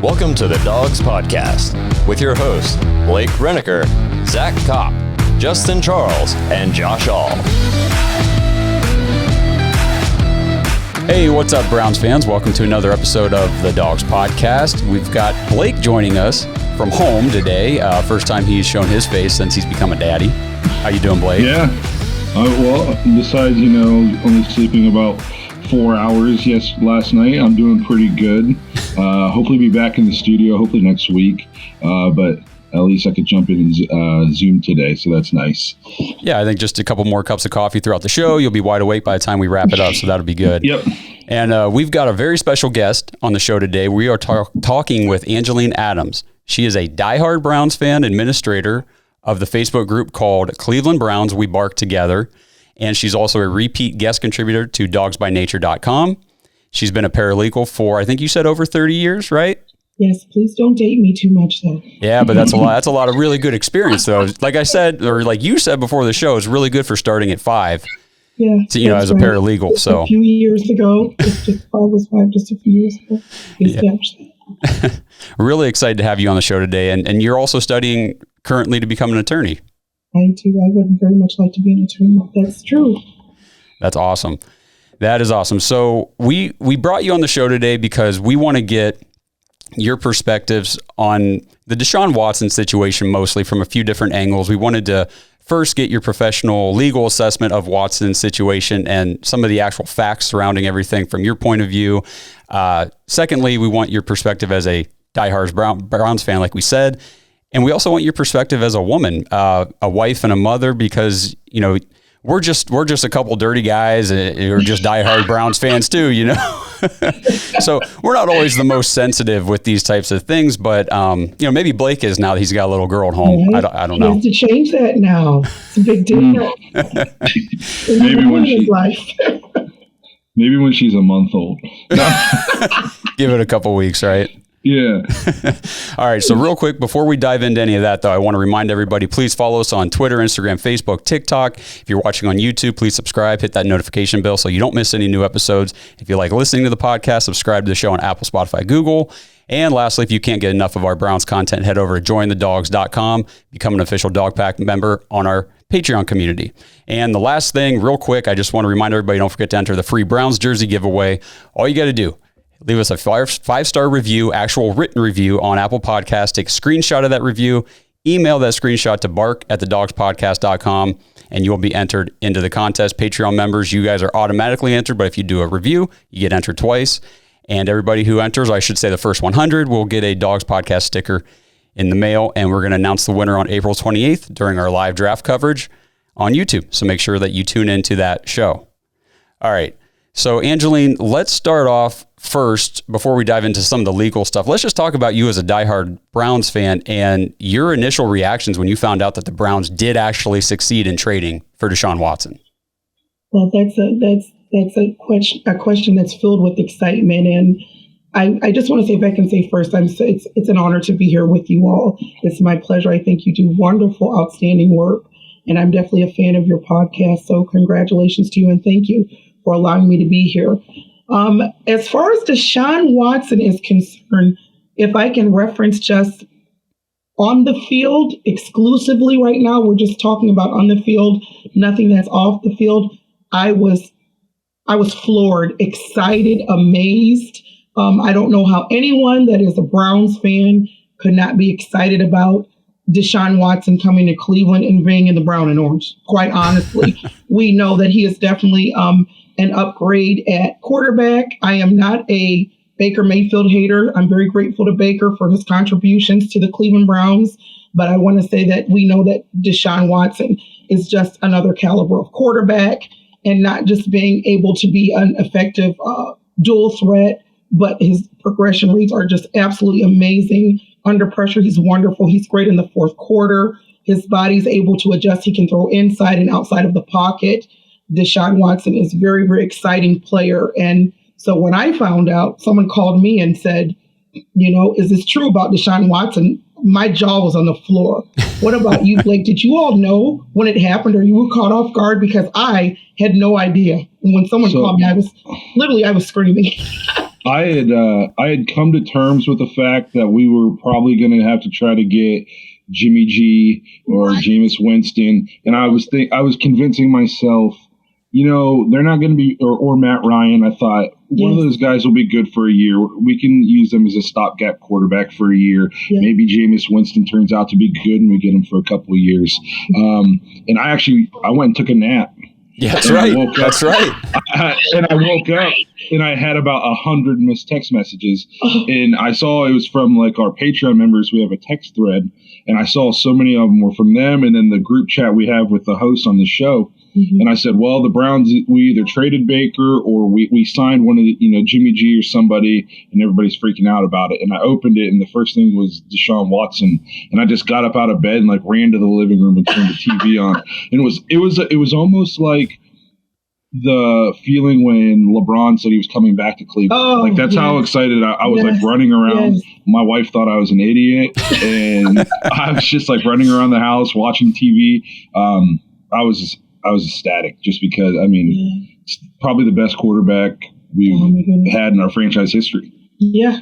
Welcome to the Dogs Podcast with your hosts, Blake Reneker, Zach Kopp, Justin Charles, and Josh All. Hey, what's up, Browns fans? Welcome to another episode of the Dogs Podcast. We've got Blake joining us from home today. First time he's shown his face since he's become a daddy. How you doing, Blake? Yeah. Well, besides, only sleeping about 4 hours last night, I'm doing pretty good. Hopefully be back in the studio, hopefully next week. But at least I could jump in and Zoom today, so that's nice. Yeah, I think just a couple more cups of coffee throughout the show. You'll be wide awake by the time we wrap it up, so that'll be good. Yep. And we've got a very special guest on the show today. We are talking with Angeline Adams. She is a diehard Browns fan, administrator of the Facebook group called Cleveland Browns We Bark Together. And she's also a repeat guest contributor to dogsbynature.com. She's been a paralegal for, I think you said, over 30 years, right? Yes, please don't date me too much, though. Yeah, but that's a lot. That's a lot of really good experience, though. Like I said, or like you said before the show, it's really good for starting at 5. Yeah, to, as a paralegal. So a few years ago, just a few years ago. Yeah. Really excited to have you on the show today, and you're also studying currently to become an attorney. I do. I would very much like to be an attorney. That's true. That's awesome. That is awesome. So we brought you on the show today because we want to get your perspectives on the Deshaun Watson situation, mostly from a few different angles. We wanted to first get your professional legal assessment of Watson's situation and some of the actual facts surrounding everything from your point of view. Secondly, we want your perspective as a diehard Browns fan, like we said. And we also want your perspective as a woman, a wife and a mother, because, we're just a couple dirty guys who are just diehard Browns fans too, So we're not always the most sensitive with these types of things, but maybe Blake is now that he's got a little girl at home. Right. I don't know. He has to change that now. It's a big deal. Maybe when she's a month old. Give it a couple weeks, right? Yeah. All right. So real quick, before we dive into any of that, though, I want to remind everybody, please follow us on Twitter, Instagram, Facebook, TikTok. If you're watching on YouTube, please subscribe, hit that notification bell so you don't miss any new episodes. If you like listening to the podcast, subscribe to the show on Apple, Spotify, Google. And lastly, if you can't get enough of our Browns content, head over to jointhedogs.com, become an official Dog Pack member on our Patreon community. And the last thing, real quick, I just want to remind everybody, don't forget to enter the free Browns jersey giveaway. All you got to do, leave us a 5-star review, actual written review on Apple Podcasts. Take a screenshot of that review, email that screenshot to bark@thedogspodcast.com, and you'll be entered into the contest. Patreon members, you guys are automatically entered, but if you do a review, you get entered twice. And everybody who enters, I should say the first 100, will get a Dogs Podcast sticker in the mail, and we're going to announce the winner on April 28th during our live draft coverage on YouTube. So make sure that you tune into that show. All right. So, Angeline, let's start off first, before we dive into some of the legal stuff. Let's just talk about you as a diehard Browns fan and your initial reactions when you found out that the Browns did actually succeed in trading for Deshaun Watson. Well, that's a question that's filled with excitement, and I just want to say, if I can say first, it's an honor to be here with you all. It's my pleasure. I think you do wonderful, outstanding work, and I'm definitely a fan of your podcast. So, congratulations to you, and thank you for allowing me to be here. As far as Deshaun Watson is concerned, if I can reference just on the field exclusively right now, we're just talking about on the field, nothing that's off the field. I was floored, excited, amazed. I don't know how anyone that is a Browns fan could not be excited about Deshaun Watson coming to Cleveland and being in the brown and orange. Quite honestly, we know that he is definitely an upgrade at quarterback. I am not a Baker Mayfield hater. I'm very grateful to Baker for his contributions to the Cleveland Browns. But I want to say that we know that Deshaun Watson is just another caliber of quarterback, and not just being able to be an effective dual threat, but his progression rates are just absolutely amazing. Under pressure, he's wonderful. He's great in the fourth quarter. His body's able to adjust. He can throw inside and outside of the pocket. Deshaun Watson is a very, very exciting player. And so when I found out, someone called me and said, is this true about Deshaun Watson? My jaw was on the floor. What about you, Blake? Did you all know when it happened, or you were caught off guard? Because I had no idea. And when someone called me, I was screaming. I had come to terms with the fact that we were probably going to have to try to get Jimmy G or Jameis Winston, and I was convincing myself, they're not going to be, or Matt Ryan. I thought one of those guys will be good for a year. We can use them as a stopgap quarterback for a year. Yeah. Maybe Jameis Winston turns out to be good, and we get him for a couple of years. And I went and took a nap. Yeah, that's right. That's right. And I woke up and I had about 100 missed text messages. And I saw it was from like our Patreon members. We have a text thread. And I saw so many of them were from them. And then the group chat we have with the hosts on the show. Mm-hmm. And I said, well, the Browns, we either traded Baker or we signed one of the, Jimmy G or somebody, and everybody's freaking out about it. And I opened it, and the first thing was Deshaun Watson. And I just got up out of bed and like ran to the living room and turned the TV on. And it was almost like the feeling when LeBron said he was coming back to Cleveland. That's how excited I was, like running around. Yes. My wife thought I was an idiot, and I was just like running around the house watching TV. I was ecstatic just because, it's probably the best quarterback we've had in our franchise history. Yeah.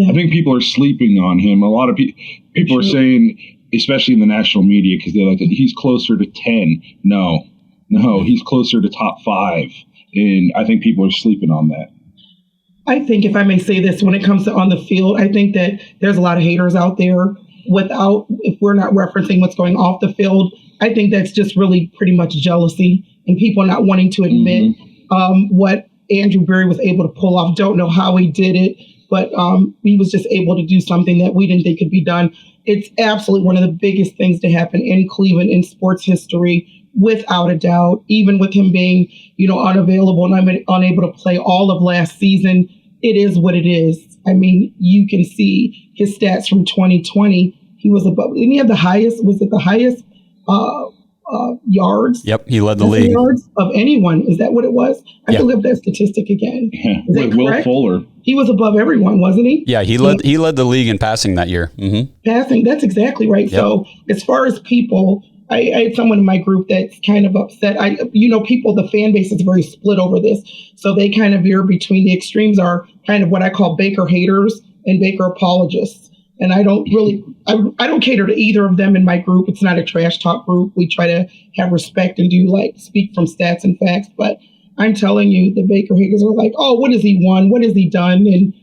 I think people are sleeping on him. A lot of people are saying, especially in the national media, because they're like, he's closer to 10. No, he's closer to top 5. And I think people are sleeping on that. I think, if I may say this, when it comes to on the field, I think that there's a lot of haters out there if we're not referencing what's going off the field. I think that's just really pretty much jealousy and people not wanting to admit what Andrew Berry was able to pull off. Don't know how he did it, but he was just able to do something that we didn't think could be done. It's absolutely one of the biggest things to happen in Cleveland in sports history, without a doubt, even with him being, unavailable and unable to play all of last season. It is what it is. You can see his stats from 2020. He was above, and he had the highest, yards. Yep, he led the league. Yards of anyone. Is that what it was? I have to look up that statistic again. Yeah. Is that Will Fuller. He was above everyone, wasn't he? Yeah, he led the league in passing that year. Mm-hmm. Passing, that's exactly right. Yep. So as far as people, I had someone in my group that's kind of upset. The fan base is very split over this. So they kind of veer between the extremes are kind of what I call Baker haters and Baker apologists. And I don't cater to either of them in my group. It's not a trash talk group. We try to have respect and speak from stats and facts. But I'm telling you, the Baker haters are like, oh, what has he won? What has he done? And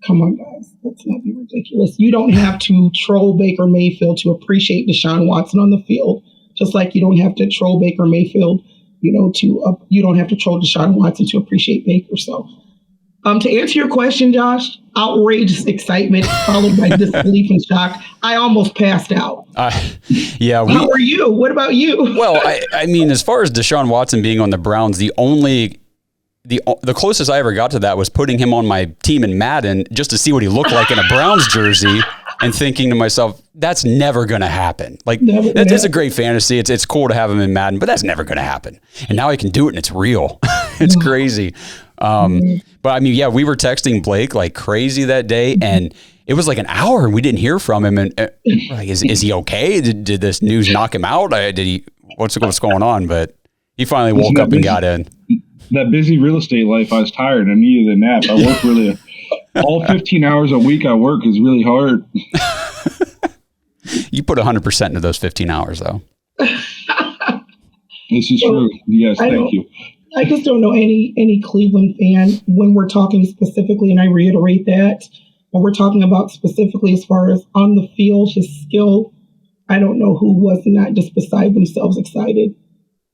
come on, guys, let's not be ridiculous. You don't have to troll Baker Mayfield to appreciate Deshaun Watson on the field, just like you don't have to troll Baker Mayfield, you don't have to troll Deshaun Watson to appreciate Baker. So to answer your question, Josh, outrageous excitement followed by disbelief and shock. I almost passed out. Yeah. How are you? What about you? Well, as far as Deshaun Watson being on the Browns, the closest I ever got to that was putting him on my team in Madden just to see what he looked like in a Browns jersey and thinking to myself, that's never going to happen. That's a great fantasy. It's cool to have him in Madden, but that's never going to happen. And now I can do it and it's real. It's crazy. But we were texting Blake like crazy that day, and it was like an hour and we didn't hear from him. And like, is he okay? Did this news knock him out? What's going on? But he finally woke up and got in. That busy real estate life, I was tired. I needed a nap. I work really all 15 hours a week. I work is really hard. You put 100% into those 15 hours, though. This is true. Yes, thank you. I just don't know any Cleveland fan when we're talking specifically, and I reiterate that, when we're talking about specifically as far as on the field, his skill, I don't know who was not just beside themselves excited.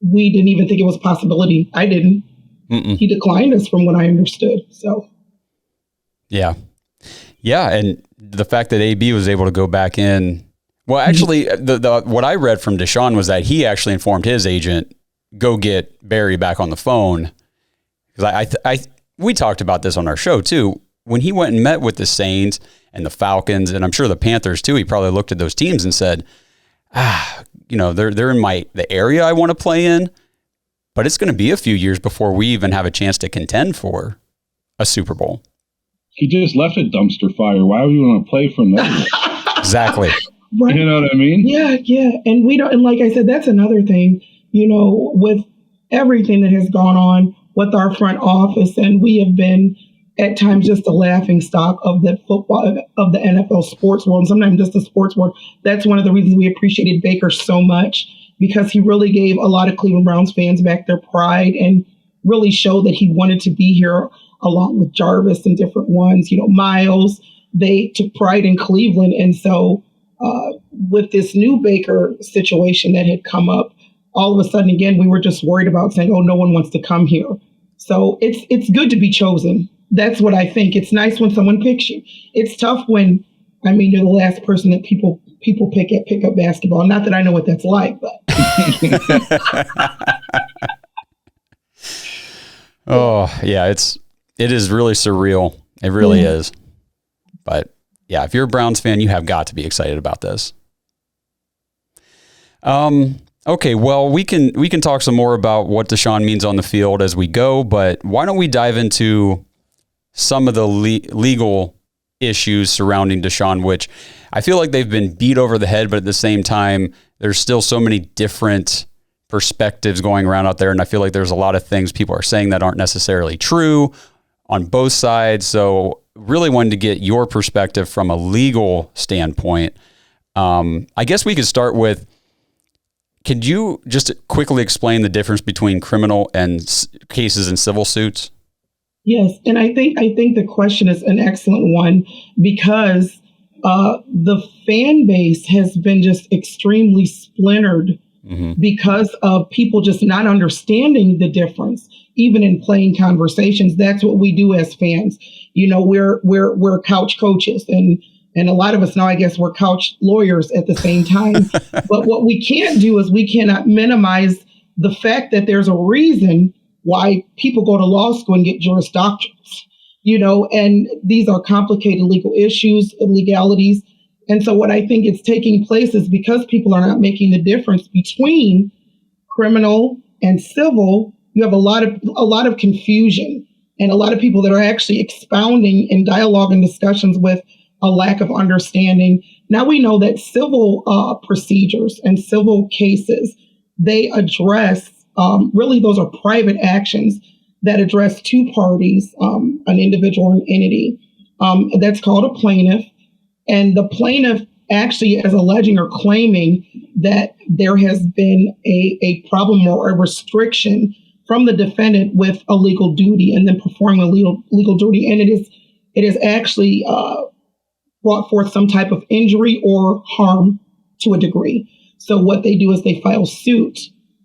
We didn't even think it was a possibility. I didn't. Mm-mm. He declined us from what I understood. So, yeah, and the fact that AB was able to go back in. Well, actually, the what I read from Deshaun was that he actually informed his agent, go get Barry back on the phone. Because we talked about this on our show too. When he went and met with the Saints and the Falcons, and I'm sure the Panthers too, he probably looked at those teams and said, they're in the area I want to play in, but it's going to be a few years before we even have a chance to contend for a Super Bowl. He just left a dumpster fire. Why would you want to play from there? Exactly. Right. You know what I mean? Yeah. And we don't, and like I said, that's another thing, with everything that has gone on with our front office, and we have been at times just a laughing stock of the football, of the NFL sports world, and sometimes just the sports world. That's one of the reasons we appreciated Baker so much, because he really gave a lot of Cleveland Browns fans back their pride and really showed that he wanted to be here along with Jarvis and different ones. Miles, they took pride in Cleveland. And so with this new Baker situation that had come up, all of a sudden, again, we were just worried about saying, oh, no one wants to come here. So it's good to be chosen. That's what I think. It's nice when someone picks you. It's tough when, you're the last person that people pick at pickup basketball. Not that I know what that's like, but. Oh, yeah, it is really surreal. It really is. But yeah, if you're a Browns fan, you have got to be excited about this. Okay, well, we can talk some more about what Deshaun means on the field as we go, but why don't we dive into some of the legal issues surrounding Deshaun, which I feel like they've been beat over the head, but at the same time, there's still so many different perspectives going around out there, and I feel like there's a lot of things people are saying that aren't necessarily true on both sides. So really wanted to get your perspective from a legal standpoint. I guess we could start with, could you just quickly explain the difference between criminal and cases and civil suits? Yes, and I think the question is an excellent one, because the fan base has been just extremely splintered because of people just not understanding the difference, even in playing conversations. That's what we do as fans. We're couch coaches, and a lot of us now, I guess, we're couch lawyers at the same time. But what we can't do is we cannot minimize the fact that there's a reason why people go to law school and get Juris Doctorate, and these are complicated legal issues, legalities. And so what I think is taking place is because people are not making the difference between criminal and civil, you have a lot of confusion and a lot of people that are actually expounding in dialogue and discussions with a lack of understanding. Now we know that civil procedures and civil cases, they address, really those are private actions that address two parties, an individual or an entity. That's called a plaintiff. And the plaintiff actually is alleging or claiming that there has been a problem or a restriction from the defendant with a legal duty and then performing a legal duty. And it is actually brought forth some type of injury or harm to a degree. So what they do is they file suit,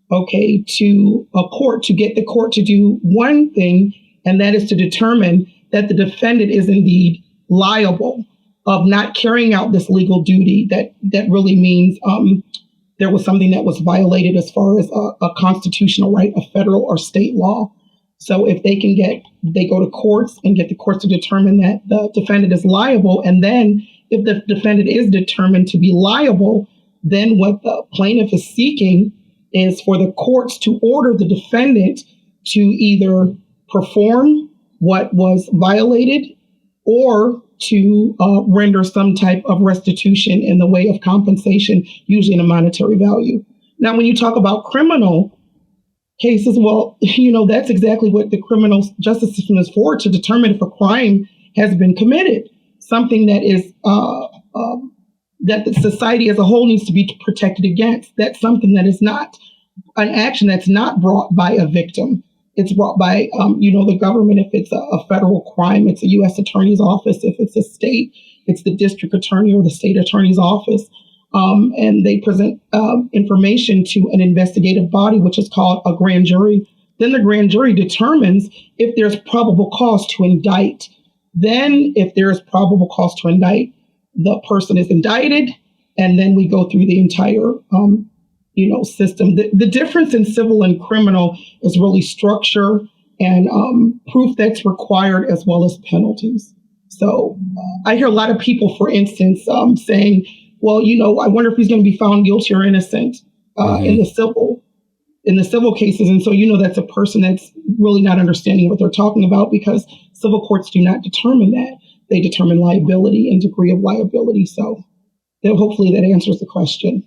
to a court to get the court to do one thing, and that is to determine that the defendant is indeed liable of not carrying out this legal duty. That really means there was something that was violated as far as a constitutional right, a federal or state law. So if they go to courts and get the courts to determine that the defendant is liable, and then if the defendant is determined to be liable, then what the plaintiff is seeking is for the courts to order the defendant to either perform what was violated or to render some type of restitution in the way of compensation, usually in a monetary value. Now, when you talk about criminal cases, well, that's exactly what the criminal justice system is for, to determine if a crime has been committed, something that is that the society as a whole needs to be protected against. That's something that is not an action that's not brought by a victim. It's brought by, the government. If it's a federal crime, it's a U.S. attorney's office. If it's a state, it's the district attorney or the state attorney's office. And they present information to an investigative body, which is called a grand jury. Then the grand jury determines if there's probable cause to indict. Then if there is probable cause to indict, the person is indicted, and then we go through the entire system. The difference in civil and criminal is really structure and proof that's required, as well as penalties. So I hear a lot of people, for instance, saying, well, I wonder if he's going to be found guilty or innocent in the civil cases. And so, that's a person that's really not understanding what they're talking about, because civil courts do not determine that. They determine liability and degree of liability. So hopefully that answers the question.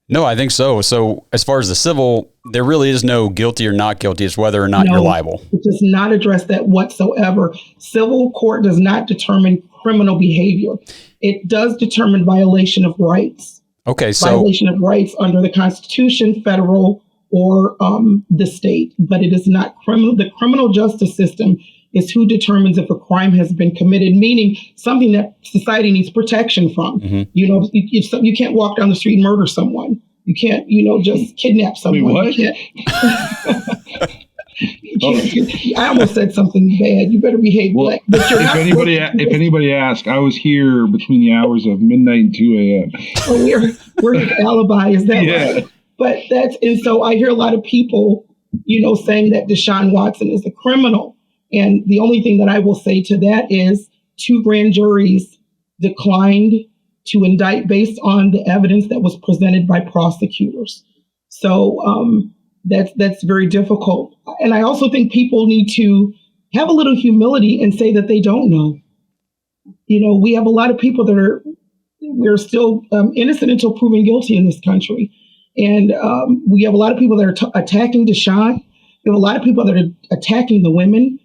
No, I think so. So as far as the civil, there really is no guilty or not guilty. It's whether or not you're liable. It does not address that whatsoever. Civil court does not determine criminal behavior. It does determine violation of rights. Okay, so violation of rights under the Constitution, federal or the state, but it is not criminal. The criminal justice system is who determines if a crime has been committed, meaning something that society needs protection from. You know, you can't walk down the street and murder someone. You can't, just kidnap someone. Wait, what? I almost said something bad. You better behave. Well, if anybody asks, I was here between the hours of midnight and 2 a.m. Oh, we're his alibi. Is that right? But and so I hear a lot of people, saying that Deshaun Watson is a criminal. And the only thing that I will say to that is 2 grand juries declined to indict based on the evidence that was presented by prosecutors. So that's very difficult. And I also think people need to have a little humility and say that they don't know. We have a lot of people that we're still innocent until proven guilty in this country. And we have a lot of people that are attacking Deshaun. We have a lot of people that are attacking the women,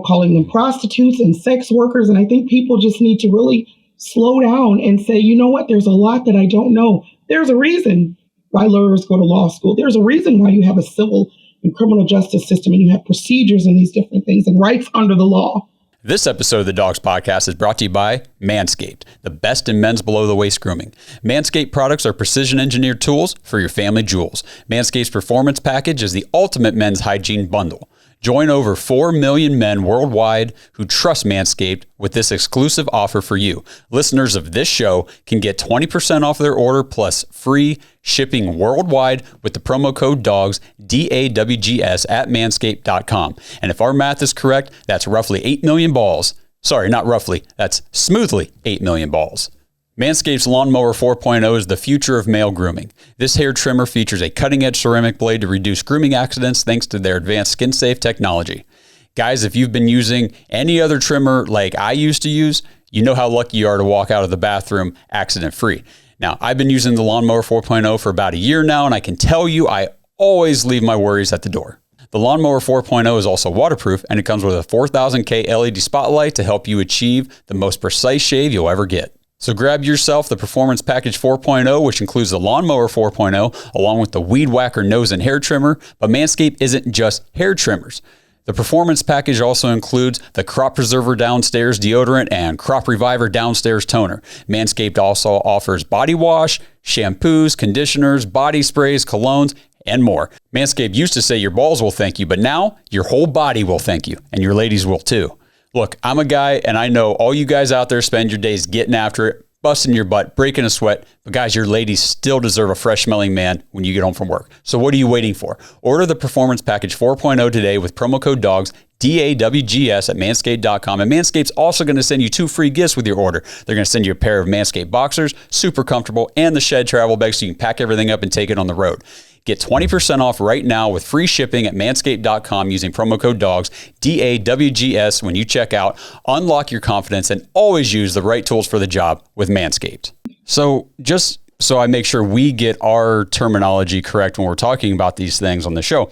calling them prostitutes and sex workers. And I think people just need to really slow down and say, you know what, there's a lot that I don't know. There's a reason why lawyers go to law school. There's a reason why you have a civil and criminal justice system and you have procedures and these different things and rights under the law. This episode of the Dogs Podcast is brought to you by Manscaped, the best in men's below-the-waist grooming. Manscaped products are precision-engineered tools for your family jewels. Manscaped's Performance Package is the ultimate men's hygiene bundle. Join over 4 million men worldwide who trust Manscaped with this exclusive offer for you. Listeners of this show can get 20% off their order plus free shipping worldwide with the promo code DAWGS, DAWGS, at manscaped.com. And if our math is correct, that's roughly 8 million balls. Sorry, not roughly. That's smoothly 8 million balls. Manscaped's Lawnmower 4.0 is the future of male grooming. This hair trimmer features a cutting-edge ceramic blade to reduce grooming accidents thanks to their advanced skin-safe technology. Guys, if you've been using any other trimmer like I used to use, you know how lucky you are to walk out of the bathroom accident-free. Now, I've been using the Lawnmower 4.0 for about a year now, and I can tell you I always leave my worries at the door. The Lawnmower 4.0 is also waterproof, and it comes with a 4000K LED spotlight to help you achieve the most precise shave you'll ever get. So grab yourself the Performance Package 4.0, which includes the Lawnmower 4.0, along with the Weed Whacker nose and hair trimmer. But Manscaped isn't just hair trimmers. The Performance Package also includes the Crop Preserver Downstairs deodorant and Crop Reviver Downstairs toner. Manscaped also offers body wash, shampoos, conditioners, body sprays, colognes, and more. Manscaped used to say your balls will thank you, but now your whole body will thank you, and your ladies will too. Look, I'm a guy, and I know all you guys out there spend your days getting after it, busting your butt, breaking a sweat. But guys, your ladies still deserve a fresh-smelling man when you get home from work. So what are you waiting for? Order the Performance Package 4.0 today with promo code DAWGS, DAWGS, at manscaped.com. And Manscaped's also going to send you 2 free gifts with your order. They're going to send you a pair of Manscaped boxers, super comfortable, and the Shed travel bag so you can pack everything up and take it on the road. Get 20% off right now with free shipping at manscaped.com using promo code DAWGS, DAWGS, when you check out. Unlock your confidence and always use the right tools for the job with Manscaped. So just so I make sure we get our terminology correct when we're talking about these things on the show,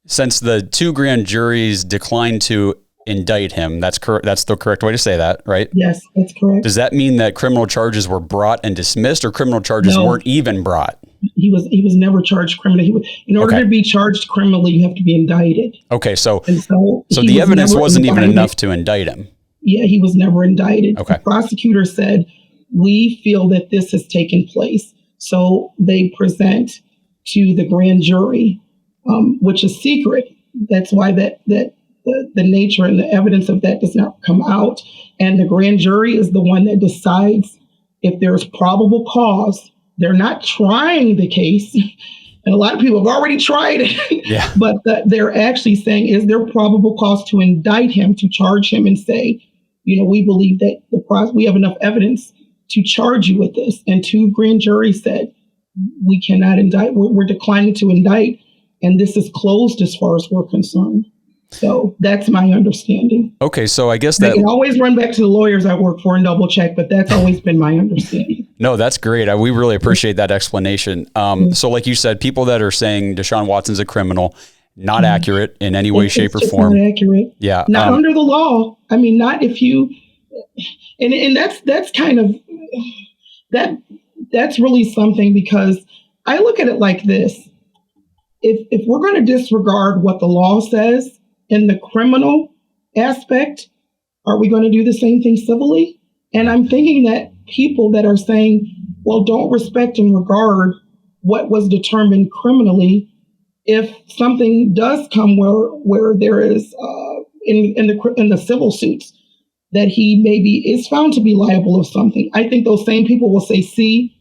since the 2 grand juries declined to indict him, that's correct. That's the correct way to say that, right? Yes, that's correct. Does that mean that criminal charges were brought and dismissed, or criminal charges weren't even brought? He was never charged criminally. In order to be charged criminally, you have to be indicted. Okay, so so the evidence wasn't even enough to indict him. Yeah, he was never indicted. Okay. The prosecutor said, we feel that this has taken place. So they present to the grand jury, which is secret. That's why the nature and the evidence of that does not come out. And the grand jury is the one that decides if there's probable cause. They're not trying the case. And a lot of people have already tried it. Yeah. But they're actually saying, is there probable cause to indict him, to charge him and say, we believe that we have enough evidence to charge you with this. And 2 grand juries said, we cannot indict. We're declining to indict. And this is closed as far as we're concerned. So that's my understanding. Okay, so I guess I can always run back to the lawyers I work for and double check, but that's always been my understanding. No, that's great. We really appreciate that explanation. So like you said, people that are saying Deshaun Watson's a criminal, not accurate in any way, shape, or form. Not accurate. Yeah. Not under the law. I mean, not if you, and that's kind of, that's really something, because I look at it like this. If we're going to disregard what the law says in the criminal aspect, are we going to do the same thing civilly? And I'm thinking that people that are saying, well, don't respect and regard what was determined criminally, if something does come where there is in the civil suits that he maybe is found to be liable of something, I think those same people will say, see,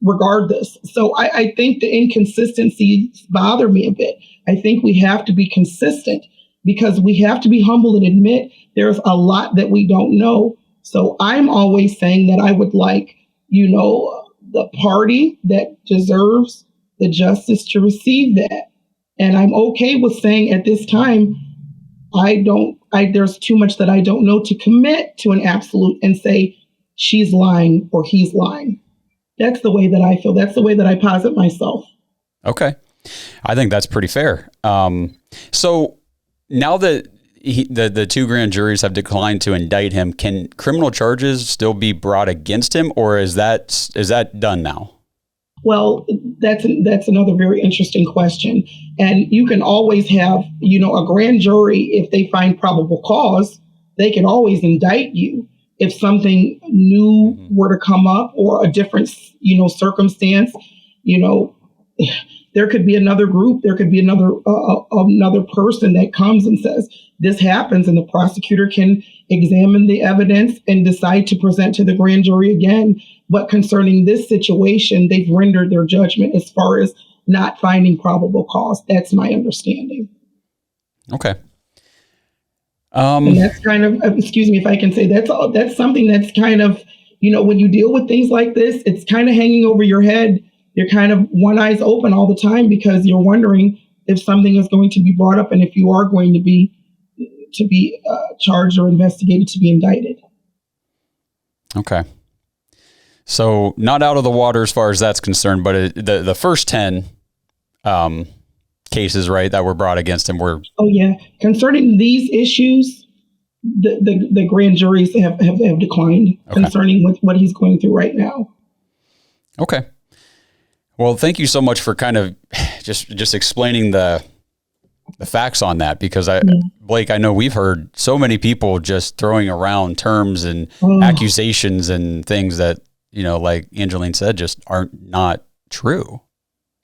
regard this. So I think the inconsistencies bother me a bit. I think we have to be consistent, because we have to be humble and admit there's a lot that we don't know. So I'm always saying that I would like, the party that deserves the justice to receive that. And I'm okay with saying at this time, there's too much that I don't know to commit to an absolute and say she's lying or he's lying. That's the way that I feel. That's the way that I posit myself. Okay. I think that's pretty fair. So now that the two grand juries have declined to indict him, can criminal charges still be brought against him, or is that done now? Well, that's another very interesting question. And you can always have, a grand jury, if they find probable cause, they can always indict you. If something new were to come up or a different, circumstance, there could be another group, there could be another person that comes and says, this happens, and the prosecutor can examine the evidence and decide to present to the grand jury again. But concerning this situation, they've rendered their judgment as far as not finding probable cause. That's my understanding. Okay. And that's kind of, excuse me if I can say, that's something that's kind of, when you deal with things like this, it's kind of hanging over your head. You're kind of one eye's open all the time, because you're wondering if something is going to be brought up and if you are going to be charged or investigated to be indicted. Okay. So not out of the water as far as that's concerned, but the first 10 cases, right, that were brought against him were. Oh yeah. Concerning these issues, the grand juries have declined. Okay. Concerning what he's going through right now. Okay. Well, thank you so much for kind of just explaining the facts on that, because Blake, I know we've heard so many people just throwing around terms and accusations and things that, like Angeline said, just aren't not true.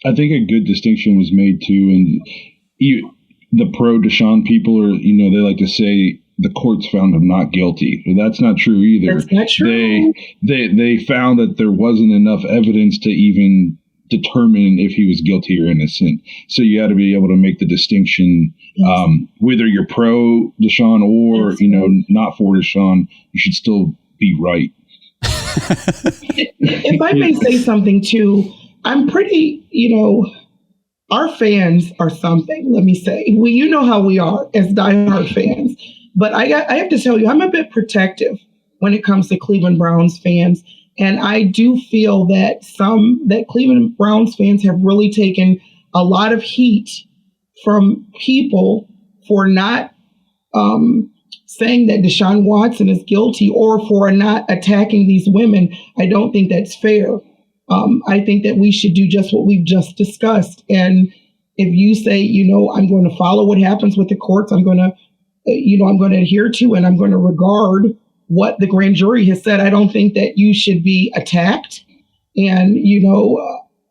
I think a good distinction was made too, and the pro Deshaun people are, they like to say the courts found him not guilty. Well, that's not true either. That's not true. They found that there wasn't enough evidence to even determine if he was guilty or innocent. So you got to be able to make the distinction, whether you're pro Deshaun or, not for Deshaun, you should still be right. If I may say something too, I'm pretty, our fans are something, let me say. You know how we are as diehard fans. But I have to tell you, I'm a bit protective when it comes to Cleveland Browns fans. And I do feel that Cleveland Browns fans have really taken a lot of heat from people for not saying that Deshaun Watson is guilty or for not attacking these women. I don't think that's fair. I think that we should do just what we've just discussed. And if you say, I'm going to follow what happens with the courts, I'm going to adhere to, and I'm going to regard what the grand jury has said. I don't think that you should be attacked and,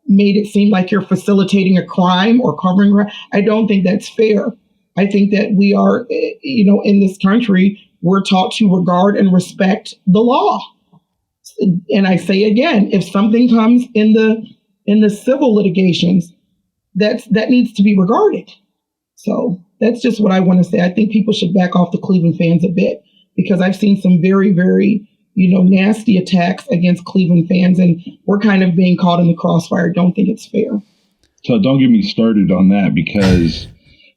made it seem like you're facilitating a crime or covering. I don't think that's fair. I think that we are, in this country, we're taught to regard and respect the law. And I say again, if something comes in the civil litigations, that needs to be regarded. So that's just what I want to say. I think people should back off the Cleveland fans a bit, because I've seen some very, very, nasty attacks against Cleveland fans, and we're kind of being caught in the crossfire. Don't think it's fair. So don't get me started on that, because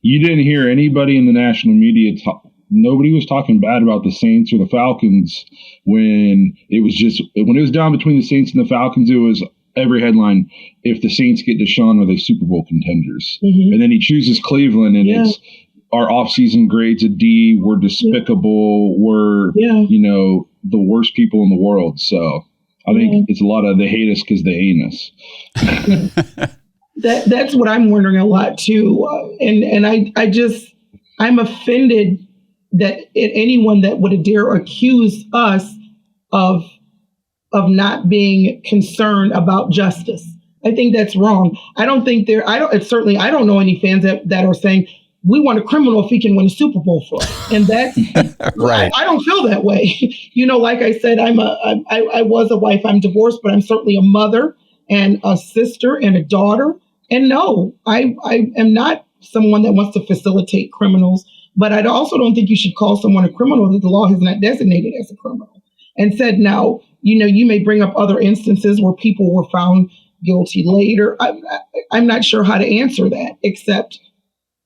You didn't hear anybody in the national media talk. Nobody was talking bad about the Saints or the Falcons when it was down between the Saints and the Falcons. It was every headline: if the Saints get Deshaun, are they Super Bowl contenders? Mm-hmm. And then he chooses Cleveland, and it's our offseason grades a D. We're despicable. We're the worst people in the world. So I think it's a lot of they hate us because they ain't us. That's what I'm wondering a lot too, and I'm offended that anyone that would dare accuse us of not being concerned about justice. I think that's wrong. I don't know any fans that are saying we want a criminal if he can win a Super Bowl for us. And that's right. I don't feel that way. Like I said, I was a wife. I'm divorced, but I'm certainly a mother and a sister and a daughter. And no, I am not someone that wants to facilitate criminals. But I also don't think you should call someone a criminal that the law has not designated as a criminal. And said, now, you may bring up other instances where people were found guilty later. I'm not sure how to answer that, except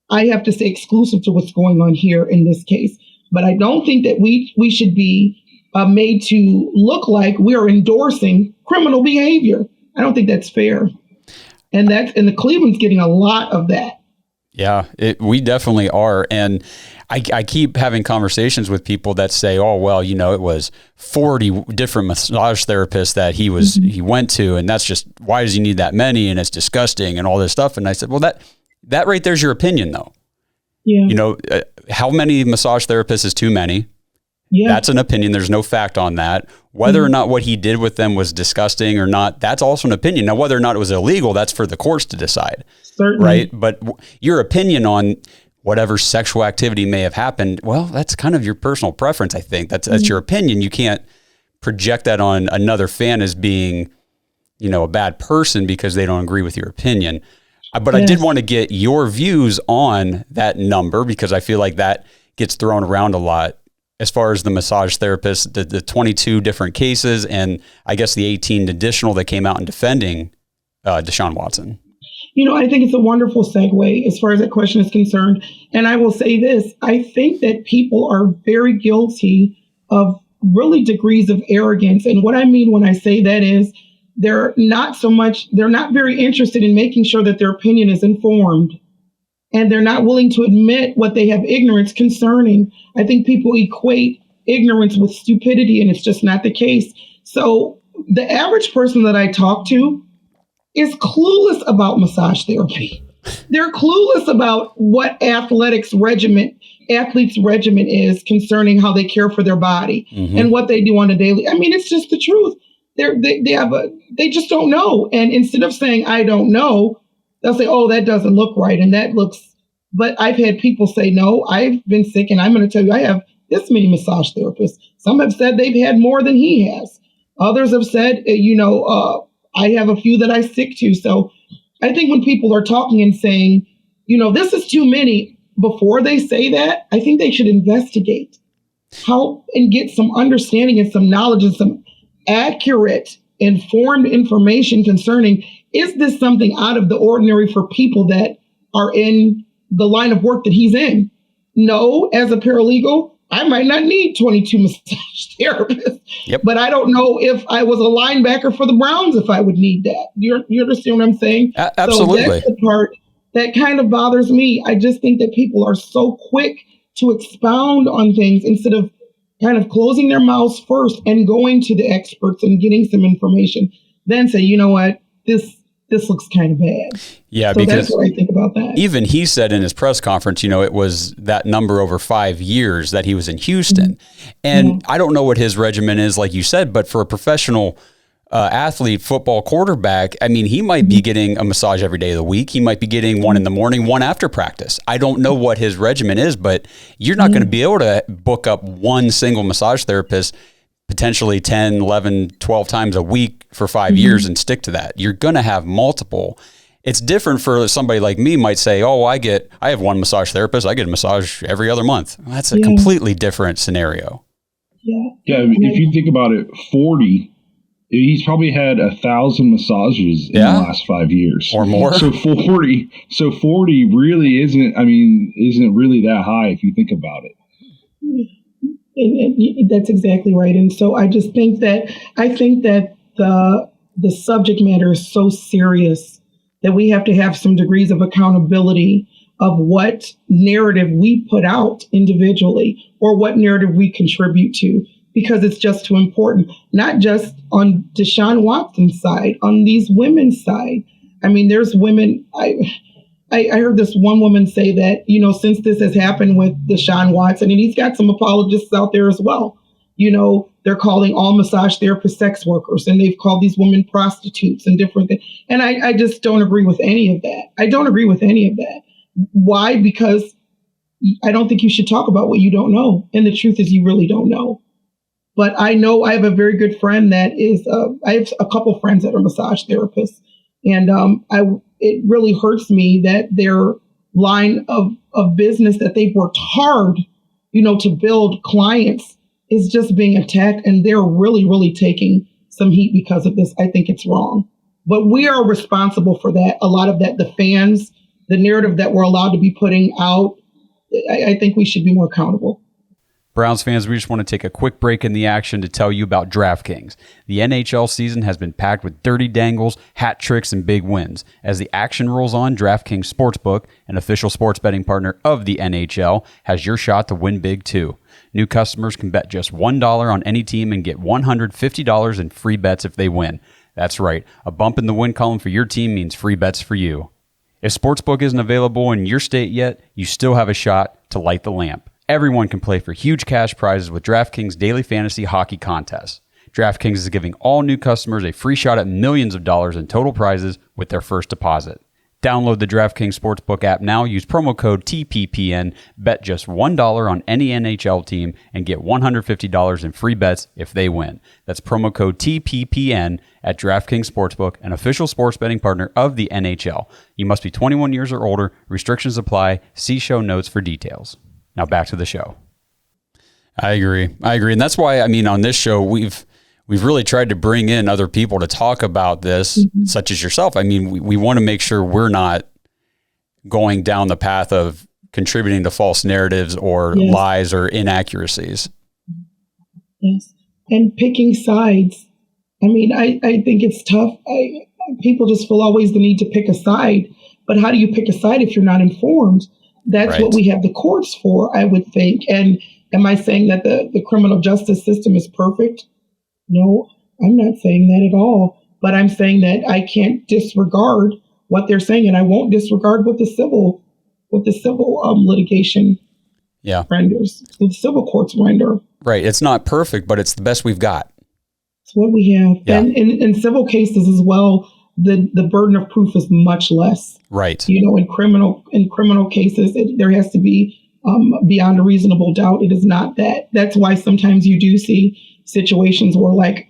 I have to say exclusive to what's going on here in this case. But I don't think that we should be made to look like we are endorsing criminal behavior. I don't think that's fair. And the Cleveland's getting a lot of that. Yeah, we definitely are. And I keep having conversations with people that say, oh, well, it was 40 different massage therapists that he went to. And that's just, why does he need that many? And it's disgusting and all this stuff. And I said, well, that right there's your opinion, though. Yeah. How many massage therapists is too many? Yeah. That's an opinion. There's no fact on that. Whether or not what he did with them was disgusting or not, that's also an opinion. Now, whether or not it was illegal, that's for the courts to decide. Certainly. Right? But your opinion on whatever sexual activity may have happened, well, that's kind of your personal preference, I think. That's your opinion. You can't project that on another fan as being, a bad person because they don't agree with your opinion. But I did want to get your views on that number because I feel like that gets thrown around a lot. As far as the massage therapists, the 22 different cases, and I guess the 18 additional that came out in defending Deshaun Watson. I think it's a wonderful segue as far as that question is concerned. And I will say this, I think that people are very guilty of really degrees of arrogance. And what I mean when I say that is they're not very interested in making sure that their opinion is informed. And they're not willing to admit what they have ignorance concerning. I think people equate ignorance with stupidity, and it's just not the case. So the average person that I talk to is clueless about massage therapy. They're clueless about what athlete's regimen is concerning how they care for their body and what they do on a daily. I mean, it's just the truth. They just don't know. And instead of saying, I don't know, they'll say, oh, that doesn't look right. And that looks, but I've had people say, no, I've been sick. And I'm going to tell you, I have this many massage therapists. Some have said they've had more than he has. Others have said, I have a few that I stick to. So I think when people are talking and saying, this is too many, before they say that, I think they should investigate how and get some understanding and some knowledge and some accurate, informed information concerning, is this something out of the ordinary for people that are in the line of work that he's in? No, as a paralegal, I might not need 22 massage therapists, but I don't know if I was a linebacker for the Browns if I would need that. You understand what I'm saying? Absolutely. So that's the part that kind of bothers me. I just think that people are so quick to expound on things instead of kind of closing their mouths first and going to the experts and getting some information, then say, you know what, this looks kind of bad. Yeah, so because that's what I think about that. Even he said in his press conference, it was that number over 5 years that he was in Houston. And I don't know what his regimen is, like you said, but for a professional athlete, football quarterback, I mean, he might be getting a massage every day of the week. He might be getting one in the morning, one after practice. I don't know what his regimen is, but you're not going to be able to book up one single massage therapist potentially 10, 11, 12 times a week for 5 years and stick to that. You're going to have multiple. It's different for somebody like me might say, oh, I have one massage therapist. I get a massage every other month. That's a completely different scenario. Yeah. If you think about it, 40 He's probably had 1,000 massages in the last 5 years or more. So 40 really isn't really that high if you think about it. And that's exactly right. And so I think that the subject matter is so serious that we have to have some degrees of accountability of what narrative we put out individually or what narrative we contribute to, because it's just too important, not just on Deshaun Watson's side, on these women's side. I mean, there's women, I heard this one woman say that, since this has happened with Deshaun Watson, and he's got some apologists out there as well, they're calling all massage therapists sex workers, and they've called these women prostitutes and different things. And I just don't agree with any of that. I don't agree with any of that. Why? Because I don't think you should talk about what you don't know. And the truth is you really don't know. But I know I have a very good friend that is, I have a couple friends that are massage therapists. And it really hurts me that their line of business that they've worked hard, to build clients is just being attacked. And they're really, really taking some heat because of this. I think it's wrong. But we are responsible for that. A lot of that, the fans, the narrative that we're allowed to be putting out, I think we should be more accountable. Browns fans, we just want to take a quick break in the action to tell you about DraftKings. The NHL season has been packed with dirty dangles, hat tricks, and big wins. As the action rolls on, DraftKings Sportsbook, an official sports betting partner of the NHL, has your shot to win big too. New customers can bet just $1 on any team and get $150 in free bets if they win. That's right, a bump in the win column for your team means free bets for you. If Sportsbook isn't available in your state yet, you still have a shot to light the lamp. Everyone can play for huge cash prizes with DraftKings Daily Fantasy Hockey Contests. DraftKings is giving all new customers a free shot at millions of dollars in total prizes with their first deposit. Download the DraftKings Sportsbook app now, use promo code TPPN, bet just $1 on any NHL team, and get $150 in free bets if they win. That's promo code TPPN at DraftKings Sportsbook, an official sports betting partner of the NHL. You must be 21 years or older. Restrictions apply. See show notes for details. Now back to the show. I agree. And that's why, on this show, we've really tried to bring in other people to talk about this, such as yourself. We want to make sure we're not going down the path of contributing to false narratives or lies or inaccuracies. Yes. And picking sides. I think it's tough. People just feel always the need to pick a side. But how do you pick a side if you're not informed? That's right. What we have the courts for, I would think. And am I saying that the criminal justice system is perfect? No, I'm not saying that at all. But I'm saying that I can't disregard what they're saying, and I won't disregard what the civil litigation renders, the civil courts render. Right. It's not perfect, but it's the best we've got. It's what we have. Yeah. And in civil cases as well, the burden of proof is much less. Right. In criminal cases, there has to be beyond a reasonable doubt. It is not that. That's why sometimes you do see situations where, like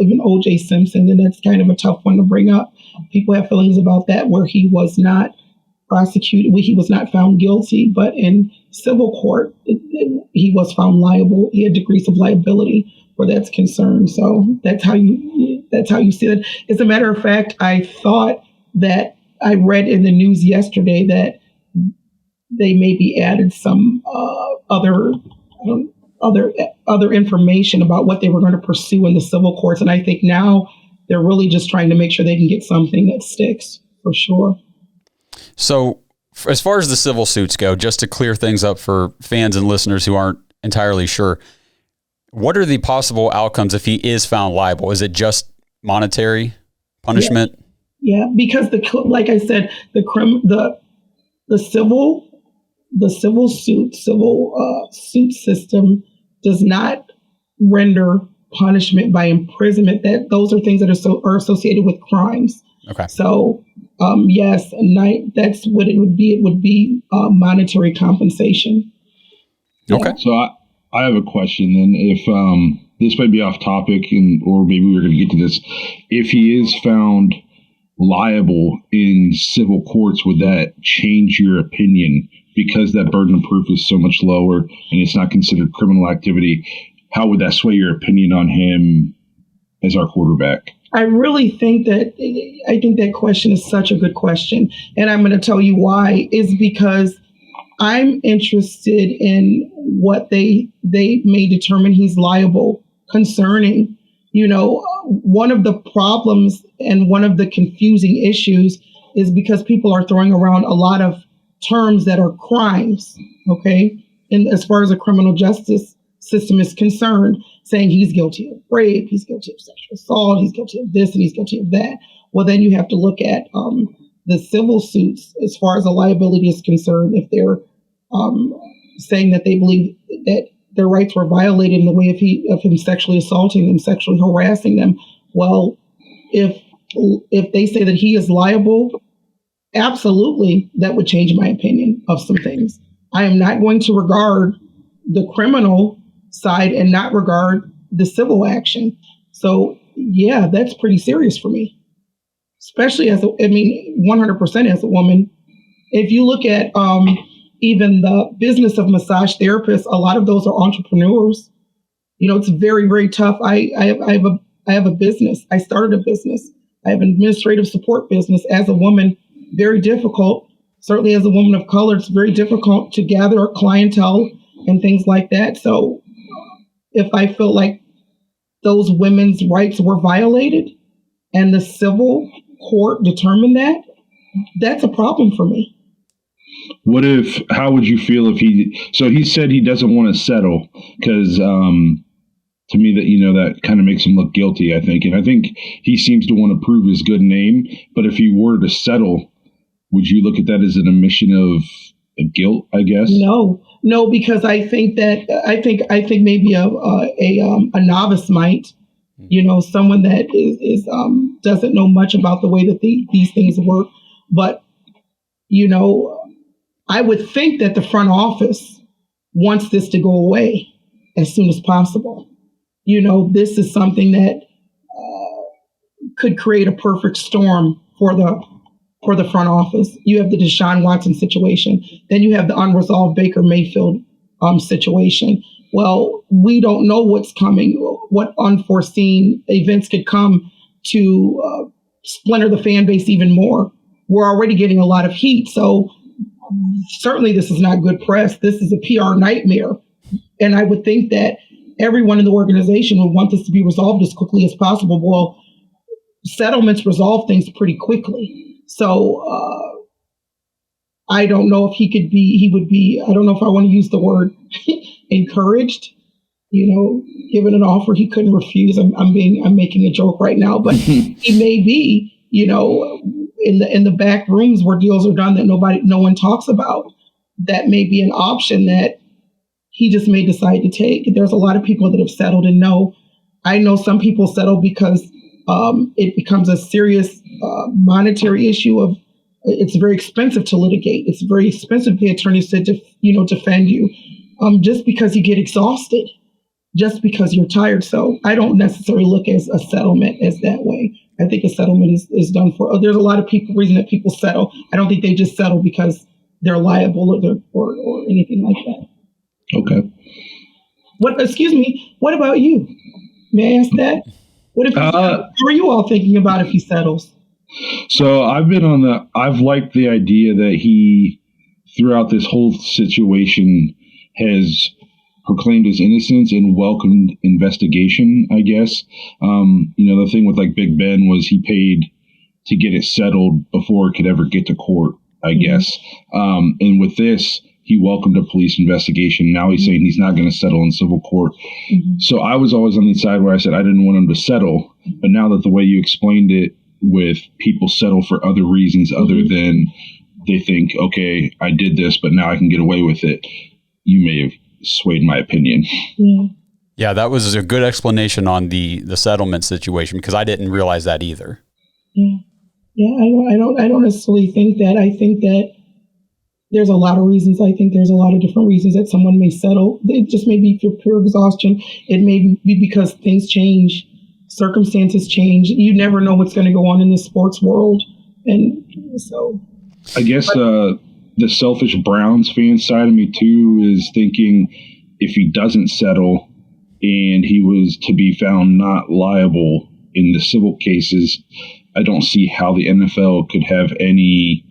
even O.J. Simpson, and that's kind of a tough one to bring up. People have feelings about that, where he was not prosecuted, he was not found guilty, but in civil court, he was found liable. He had degrees of liability where that's concerned. So that's how you see it. As a matter of fact, I thought that I read in the news yesterday that they maybe added some other information about what they were going to pursue in the civil courts. And I think now they're really just trying to make sure they can get something that sticks, for sure. So as far as the civil suits go, just to clear things up for fans and listeners who aren't entirely sure, what are the possible outcomes if he is found liable? Is it just monetary punishment? Yeah, because like I said, the civil suit system does not render punishment by imprisonment. That those are things that are associated with crimes. Okay. So yes, that's what it would be. It would be monetary compensation. Yeah. Okay. So I have a question then. If this might be off topic, or maybe we're going to get to this, if he is found liable in civil courts, would that change your opinion? Because that burden of proof is so much lower and it's not considered criminal activity, how would that sway your opinion on him as our quarterback? I really think that question is such a good question. And I'm going to tell you why, is because I'm interested in what they may determine he's liable concerning. One of the problems and one of the confusing issues is because people are throwing around a lot of terms that are crimes, okay? And as far as the criminal justice system is concerned, saying he's guilty of rape, he's guilty of sexual assault, he's guilty of this, and he's guilty of that. Well, then you have to look at the civil suits as far as the liability is concerned. If they're saying that they believe that their rights were violated in the way of him sexually assaulting them, sexually harassing them. Well, if they say that he is liable, absolutely, that would change my opinion of some things. I am not going to regard the criminal side and not regard the civil action. So, yeah, that's pretty serious for me, especially 100% as a woman. If you look at even the business of massage therapists, a lot of those are entrepreneurs. It's very, very tough. I have a business. I started a business. I have an administrative support business. As a woman, very difficult. Certainly as a woman of color, it's very difficult to gather a clientele and things like that. So if I feel like those women's rights were violated and the civil court determined that, that's a problem for me. How would you feel if he said he doesn't want to settle because, to me that kind of makes him look guilty, I think. And I think he seems to want to prove his good name. But if he were to settle, would you look at that as an admission of guilt, I guess? No, because I think maybe a novice might, someone that is doesn't know much about the way that these things work. But, I would think that the front office wants this to go away as soon as possible. This is something that could create a perfect storm for the front office. You have the Deshaun Watson situation. Then you have the unresolved Baker Mayfield situation. Well, we don't know what's coming, what unforeseen events could come to splinter the fan base even more. We're already getting a lot of heat. So certainly this is not good press. This is a PR nightmare. And I would think that everyone in the organization would want this to be resolved as quickly as possible. Well, settlements resolve things pretty quickly. So I don't know if he would be, I don't know if I want to use the word encouraged, given an offer he couldn't refuse. I'm making a joke right now, but he may be, in the back rooms where deals are done that no one talks about. That may be an option that he just may decide to take. There's a lot of people that have settled and I know some people settle because it becomes a serious monetary issue of it's very expensive to litigate. It's very expensive to pay attorneys to defend you just because you get exhausted, just because you're tired. So I don't necessarily look at a settlement as that way. I think a settlement is done for. There's a lot of reason that people settle. I don't think they just settle because they're liable or anything like that. Okay. Excuse me. What about you? May I ask that? What if? How are you all thinking about if he settles? So I've liked the idea that he, throughout this whole situation, has proclaimed his innocence and welcomed investigation, I guess. The thing with Big Ben was he paid to get it settled before it could ever get to court, I guess. And with this, he welcomed a police investigation. Now he's saying he's not going to settle in civil court. Mm-hmm. So I was always on the side where I said I didn't want him to settle. But now that the way you explained it, with people settle for other reasons other than they think, okay, I did this, but now I can get away with it, you may have swayed my opinion. Yeah, that was a good explanation on the settlement situation because I didn't realize that either. I don't necessarily think that. I think that there's a lot of reasons. I think there's a lot of different reasons that someone may settle. It just may be for pure exhaustion. It may be because things change, circumstances change. You never know what's going to go on in the sports world, and so I guess the selfish Browns fan side of me too is thinking if he doesn't settle and he was to be found not liable, in the civil cases, I don't see how the NFL could have any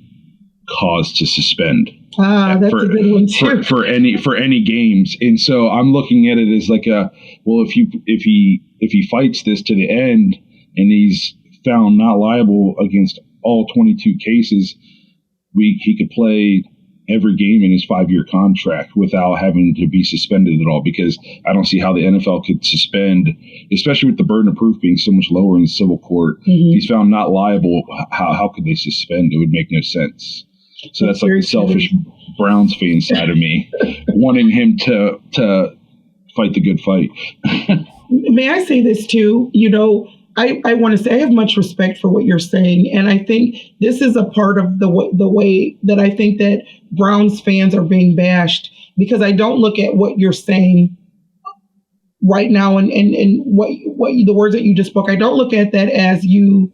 cause to suspend. That's a good one too. For any games. And so I'm looking at it as like if he fights this to the end and he's found not liable against all 22 cases, he could play every game in his 5-year contract without having to be suspended at all, because I don't see how the NFL could suspend, especially with the burden of proof being so much lower in the civil court. If he's found not liable, how could they suspend? It would make no sense. So that's like the selfish Browns fan side of me, wanting him to fight the good fight. May I say this too? I want to say I have much respect for what you're saying, and I think this is a part of the way that I think that Browns fans are being bashed, because I don't look at what you're saying right now and what the words that you just spoke. I don't look at that as you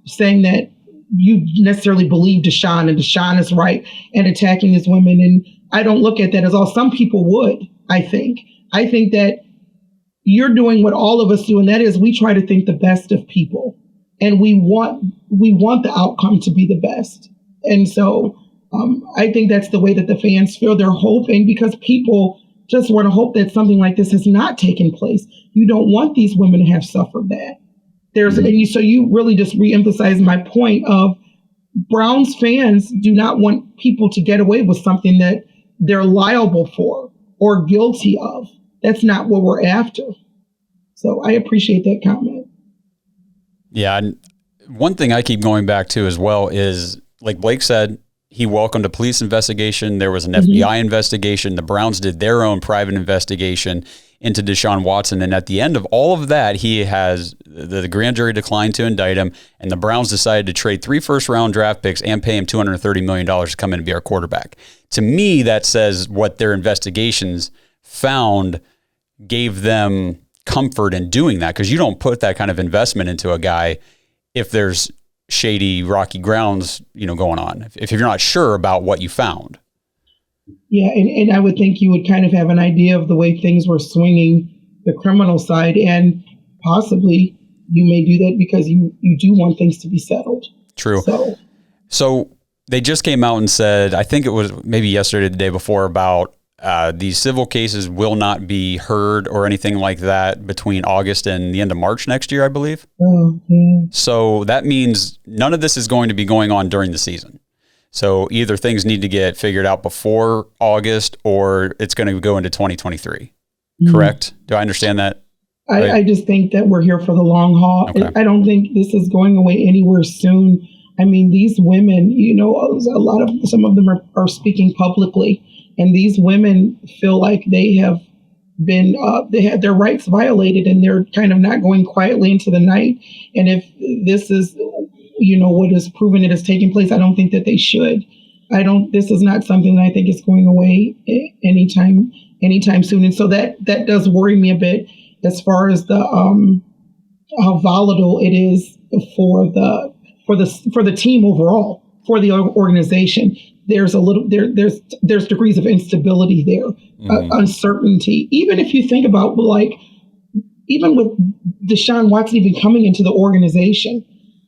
saying that you necessarily believe Deshaun and Deshaun is right and attacking his women, and I don't look at that as all. Some people would. I think that you're doing what all of us do, and that is we try to think the best of people, and we want the outcome to be the best. And so I think that's the way that the fans feel. They're hoping, because people just want to hope that something like this has not taken place. You don't want these women to have suffered that. So you really just reemphasize my point of Browns fans do not want people to get away with something that they're liable for or guilty of. That's not what we're after. So I appreciate that comment. Yeah. And one thing I keep going back to as well is, like Blake said, he welcomed a police investigation. There was an FBI investigation. The Browns did their own private investigation into Deshaun Watson. And at the end of all of that, he has the grand jury declined to indict him, and the Browns decided to trade 3 first-round draft picks and pay him $230 million to come in and be our quarterback. To me, that says what their investigations found gave them comfort in doing that, because you don't put that kind of investment into a guy if there's shady, rocky grounds, going on, if you're not sure about what you found. Yeah, and I would think you would kind of have an idea of the way things were swinging the criminal side, and possibly you may do that because you do want things to be settled. True. So they just came out and said, I think it was maybe yesterday, the day before, about these civil cases will not be heard or anything like that between August and the end of March next year, I believe. Oh, yeah. So that means none of this is going to be going on during the season. So either things need to get figured out before August, or it's going to go into 2023. Correct? Do I understand that? Right? I just think that we're here for the long haul. Okay. I don't think this is going away anywhere soon. I mean, these women, some of them are speaking publicly, and these women feel like they have been, they had their rights violated, and they're kind of not going quietly into the night. And if this is, what is proven it has taken place, I don't think that they should. This is not something that I think is going away anytime soon. And so that does worry me a bit as far as the, how volatile it is for the team overall, for the organization. There's there's degrees of instability there, uncertainty. Even if you think about, even with Deshaun Watson even coming into the organization,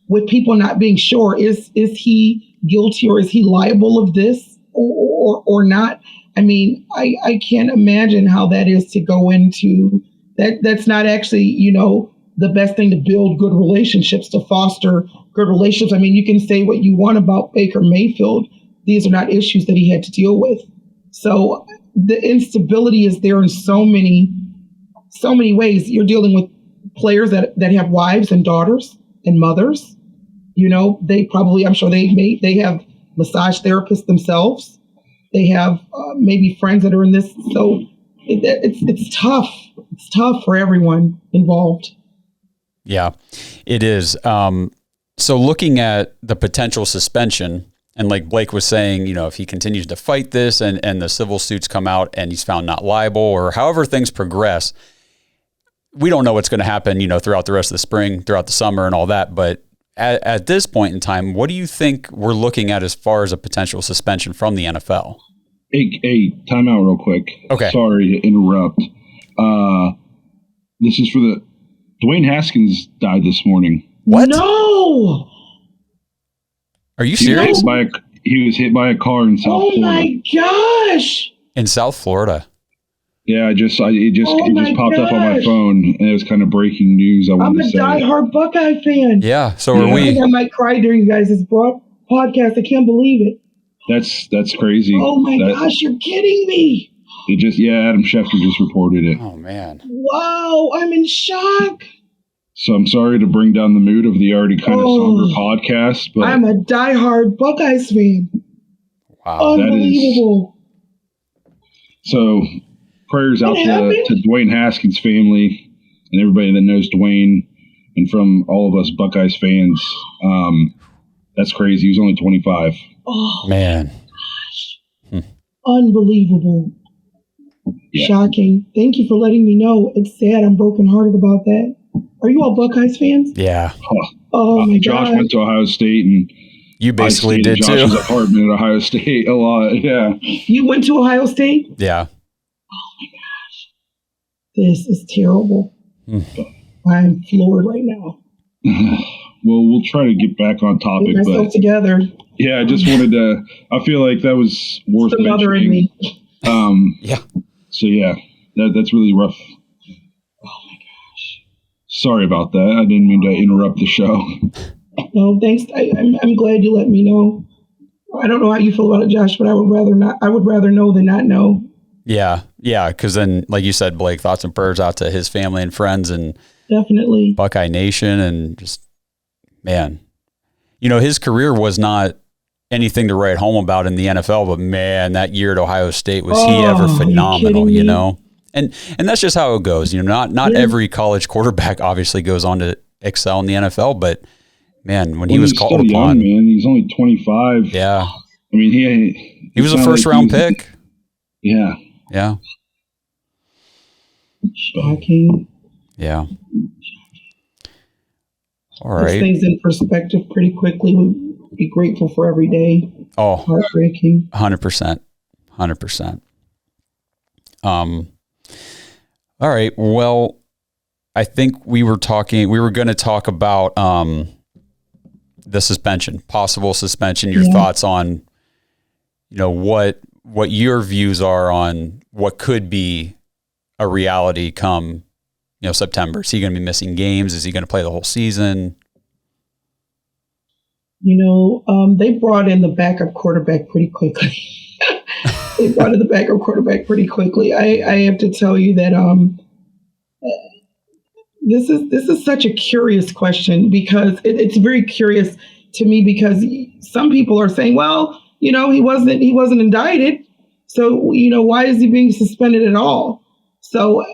with people not being sure, is he guilty or is he liable of this or not? I mean, I can't imagine how that is to go into that. That's not actually, the best thing to build good relationships, to foster good relationships. I mean, you can say what you want about Baker Mayfield. These are not issues that he had to deal with. So the instability is there in so many ways. You're dealing with players that have wives and daughters and mothers. They probably, I'm sure they have massage therapists themselves. They have maybe friends that are in this. So it's tough. It's tough for everyone involved. Yeah, it is. So looking at the potential suspension, and like Blake was saying, if he continues to fight this and the civil suits come out and he's found not liable, or however things progress, we don't know what's going to happen, throughout the rest of the spring, throughout the summer and all that. But at this point in time, what do you think we're looking at as far as a potential suspension from the NFL? Hey, time out real quick. Okay. Sorry to interrupt. This is for the Dwayne Haskins died this morning. What? No. Are you serious? He was hit by a car in South Florida. Oh my gosh. In South Florida. Yeah, it just popped up on my phone, and it was kind of breaking news. I'm a diehard Buckeye fan. Yeah, so are I we. think I might cry during you guys' podcast. I can't believe it. That's crazy. Oh my gosh, you're kidding me. Adam Schefter just reported it. Oh, man. Wow, I'm in shock. So I'm sorry to bring down the mood of the already kind of somber podcast, but I'm a diehard Buckeyes fan. Wow. Unbelievable. So prayers out to Dwayne Haskins' family and everybody that knows Dwayne, and from all of us Buckeyes fans. That's crazy. He was only 25. Oh, man. Unbelievable. Yeah. Shocking. Thank you for letting me know. It's sad. I'm brokenhearted about that. Are you all Buckeyes fans? Yeah. Oh my Josh God. went to Ohio State, and you basically I did in Josh's too. apartment at Ohio State a lot. Yeah. You went to Ohio State? Yeah. Oh my gosh. This is terrible. I'm floored right now. Well, we'll try to get back on topic. Get myself together. Yeah, I just wanted to. I feel like that was worth the mother in mentioning. me. Yeah. So yeah, that's really rough. Oh my gosh. Sorry about that. I didn't mean to interrupt the show. No, thanks. I'm glad you let me know. I don't know how you feel about it, Josh, but I would rather not. I would rather know than not know. Yeah. Yeah. Because then, like you said, Blake, thoughts and prayers out to his family and friends and definitely Buckeye Nation, and just, man, his career was not anything to write home about in the NFL, but man, that year at Ohio State, was he ever phenomenal, And that's just how it goes. Not every college quarterback obviously goes on to excel in the NFL, but man, when he was called upon, young, man, he's only 25. Yeah. I mean, he was a first round pick. Yeah. Yeah. Shocking. Yeah. All right. Puts things in perspective pretty quickly. We'd be grateful for every day. Oh, heartbreaking. 100%. 100%. All right. Well, I think we were going to talk about the suspension, possible suspension, your thoughts on, what your views are on what could be a reality come, September. Is he going to be missing games? Is he going to play the whole season? They brought in the backup quarterback pretty quickly. I have to tell you that this is such a curious question, because it's very curious to me, because some people are saying, well, he wasn't indicted, so why is he being suspended at all? So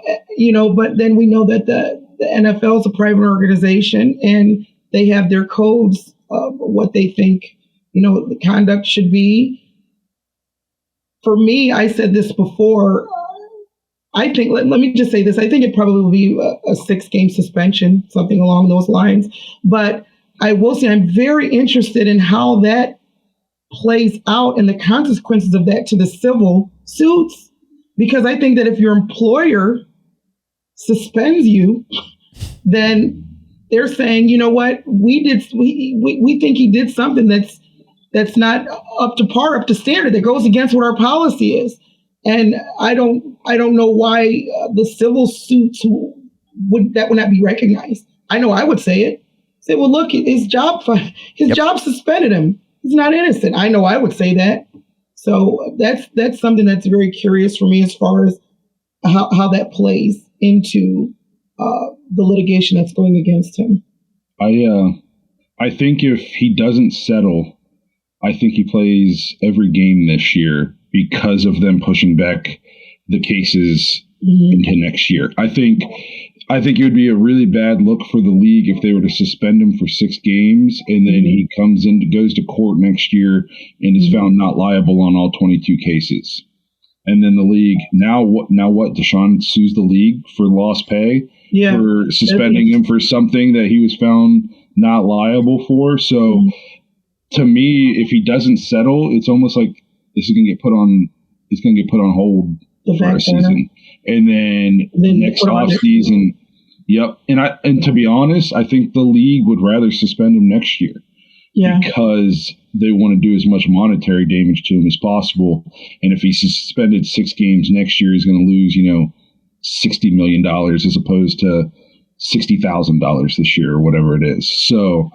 but then we know that the NFL is a private organization, and they have their codes of what they think the conduct should be. For me, I said this before. I think, let me just say this. I think it probably will be a 6-game suspension, something along those lines. But I will say I'm very interested in how that plays out and the consequences of that to the civil suits. Because I think that if your employer suspends you, then they're saying, you know what, we think he did something that's not up to par, up to standard, that goes against what our policy is. And I don't know why the civil suits would not be recognized. I know I would say it. Say, well, look, his job suspended him. He's not innocent. I know I would say that. So that's something that's very curious for me, as far as how that plays into the litigation that's going against him. I think if he doesn't settle, I think he plays every game this year, because of them pushing back the cases into next year. I think it would be a really bad look for the league if they were to suspend him for 6 games, and then he goes to court next year and is found not liable on all 22 cases. And then the league, now what? Deshaun sues the league for lost pay for suspending him for something that he was found not liable for. So to me, if he doesn't settle, it's almost like this is going to get put on. It's going to get put on hold for a season, and then next off season, Yep. And to be honest, I think the league would rather suspend him next year. Yeah. Because they want to do as much monetary damage to him as possible. And if he's suspended 6 games next year, he's going to lose, $60 million as opposed to $60,000 this year or whatever it is. So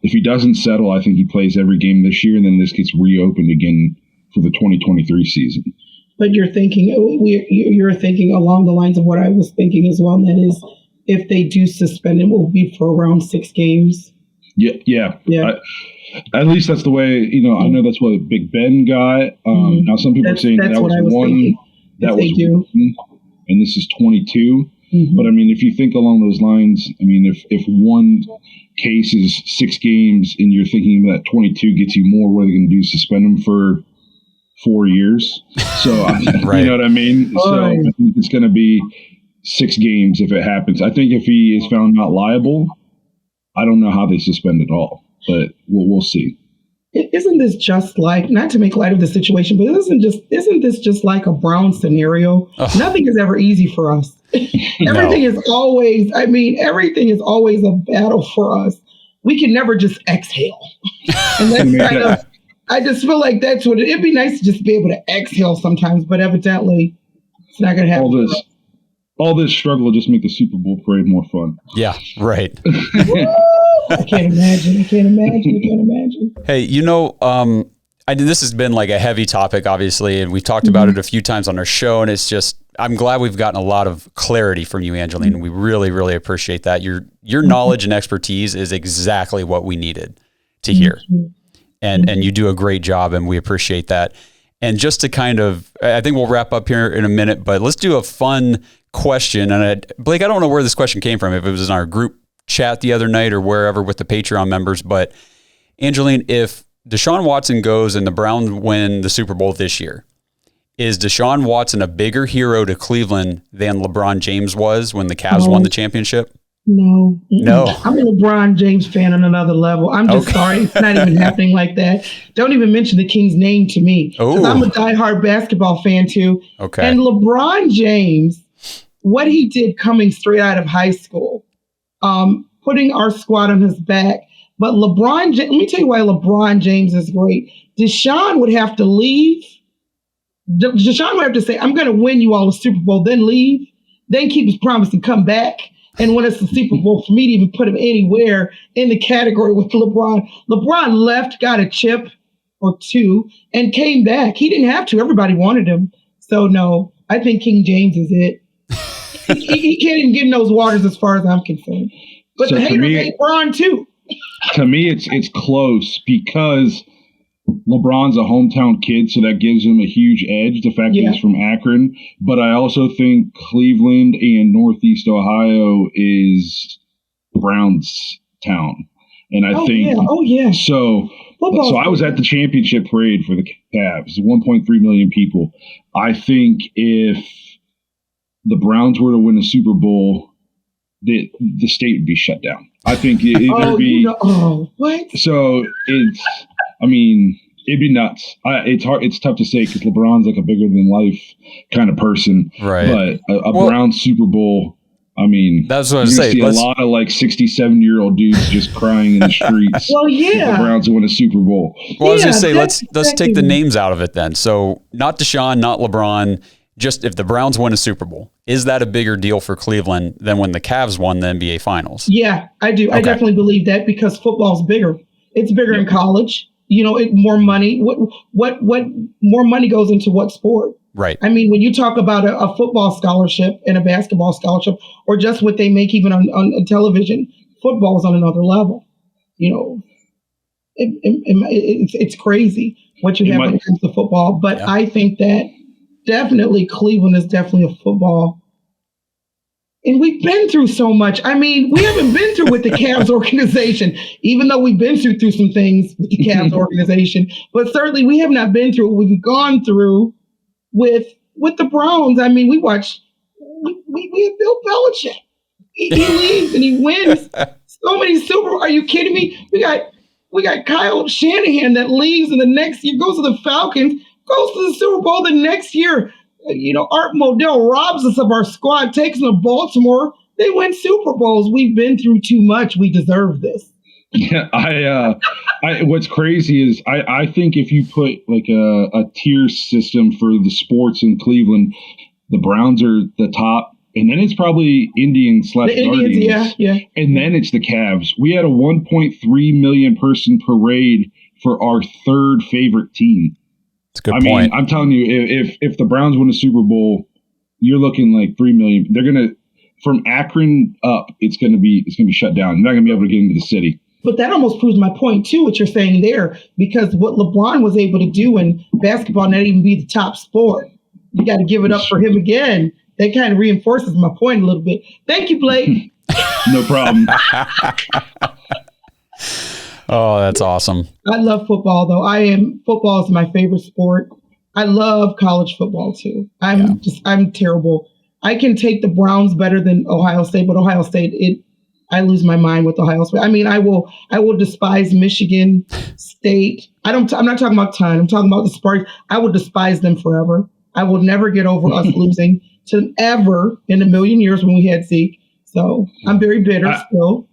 if he doesn't settle, I think he plays every game this year, and then this gets reopened again for the 2023 season. But you're thinking along the lines of what I was thinking as well. And that is, if they do suspend him, it will be for around 6 games. Yeah. At least that's the way, I know that's what Big Ben got. Now some people are saying that was one. Thinking. That was one, and this is 22. Mm-hmm. But I mean, if you think along those lines, I mean, if one case is 6 games and you're thinking that 22 gets you more, what are they going to do? Suspend him for 4 years? So right. You know what I mean? So I think it's going to be 6 games if it happens. I think if he is found not liable, I don't know how they suspend it all, but we'll see. Isn't this just like, not to make light of the situation, but isn't this just like a Brown scenario? Ugh. Nothing is ever easy for us. Everything is always a battle for us. We can never just exhale. And that's kind of, I just feel like that's what it'd be nice to just be able to exhale sometimes, but evidently it's not going to happen. All this struggle will just make the Super Bowl parade more fun. Yeah, right. I can't imagine. Hey, this has been like a heavy topic, obviously, and we've talked about it a few times on our show, and it's just, I'm glad we've gotten a lot of clarity from you, Angeline, and we really, really appreciate that. Your knowledge and expertise is exactly what we needed to hear. And you do a great job, and we appreciate that. And just to kind of, I think we'll wrap up here in a minute, but let's do a fun question. And Blake, I don't know where this question came from, if it was in our group chat the other night or wherever with the Patreon members, but Angeline, if Deshaun Watson goes and the Browns win the Super Bowl this year, is Deshaun Watson a bigger hero to Cleveland than LeBron James was when the Cavs won the championship? No. No. I'm a LeBron James fan on another level. I'm just sorry. It's not even happening like that. Don't even mention the King's name to me. Because I'm a diehard basketball fan too. Okay. And LeBron James, what he did coming straight out of high school, putting our squad on his back. But let me tell you why LeBron James is great. Deshaun would have to leave. Deshaun would have to say, I'm going to win you all a Super Bowl, then leave, then keep his promise and come back and win us the Super Bowl for me to even put him anywhere in the category with LeBron. LeBron left, got a chip or 2, and came back. He didn't have to. Everybody wanted him. So, no, I think King James is it. he can't even get in those waters as far as I'm concerned. But so the haters hate LeBron, too. To me, it's close because LeBron's a hometown kid, so that gives him a huge edge, the fact that he's from Akron. But I also think Cleveland and Northeast Ohio is Browns town. And I think so I was at the championship parade for the Cavs, 1.3 million people. I think if the Browns were to win a Super Bowl, the state would be shut down. I think there'd be. What? So it'd be nuts. It's hard. It's tough to say because LeBron's like a bigger than life kind of person. Right. But a Browns Super Bowl, that's what I was saying. See a lot of like 67-year-old dudes just crying in the streets. Well, yeah. The Browns win a Super Bowl. Well, I was going to say, let's take the names out of it then. So not Deshaun, not LeBron. Just if the Browns win a Super Bowl, is that a bigger deal for Cleveland than when the Cavs won the NBA Finals? Yeah, I do. Okay. I definitely believe that because football's bigger. It's bigger in college. More money. What more money goes into what sport? Right. When you talk about a football scholarship and a basketball scholarship, or just what they make even on television, football is on another level. It's crazy what you have when it comes to football. But I think that definitely Cleveland is definitely a football. And we've been through so much. We haven't been through with the Cavs organization, even though we've been through some things with the Cavs organization. But certainly we have not been through what we've gone through with the Browns. We have Bill Belichick. He leaves and he wins so many Super Bowls. Are you kidding me? We got Kyle Shanahan that leaves and the next year goes to the Falcons, goes to the Super Bowl the next year. Art Modell robs us of our squad, takes them to Baltimore. They win Super Bowls. We've been through too much. We deserve this. Yeah, what's crazy is I think if you put like a tier system for the sports in Cleveland, the Browns are the top, and then it's probably Indians / Guardians, yeah. And then it's the Cavs. We had a 1.3 million person parade for our third favorite team. That's a good point. I'm telling you, if the Browns win a Super Bowl, you're looking like 3 million. They're gonna, from Akron up, it's gonna be shut down. You're not gonna be able to get into the city. But that almost proves my point too, what you're saying there, because what LeBron was able to do in basketball, not even be the top sport. You got to give it up for him again. That kind of reinforces my point a little bit. Thank you, Blake. No problem. Oh, that's awesome. I love football, though. Football is my favorite sport. I love college football too. I'm terrible. I can take the Browns better than Ohio State, but Ohio State, I lose my mind with Ohio State. I mean, I will despise Michigan State. I'm not talking about time. I'm talking about the Spartans. I will despise them forever. I will never get over us losing to them ever in a million years when we had Zeke. So I'm very bitter still.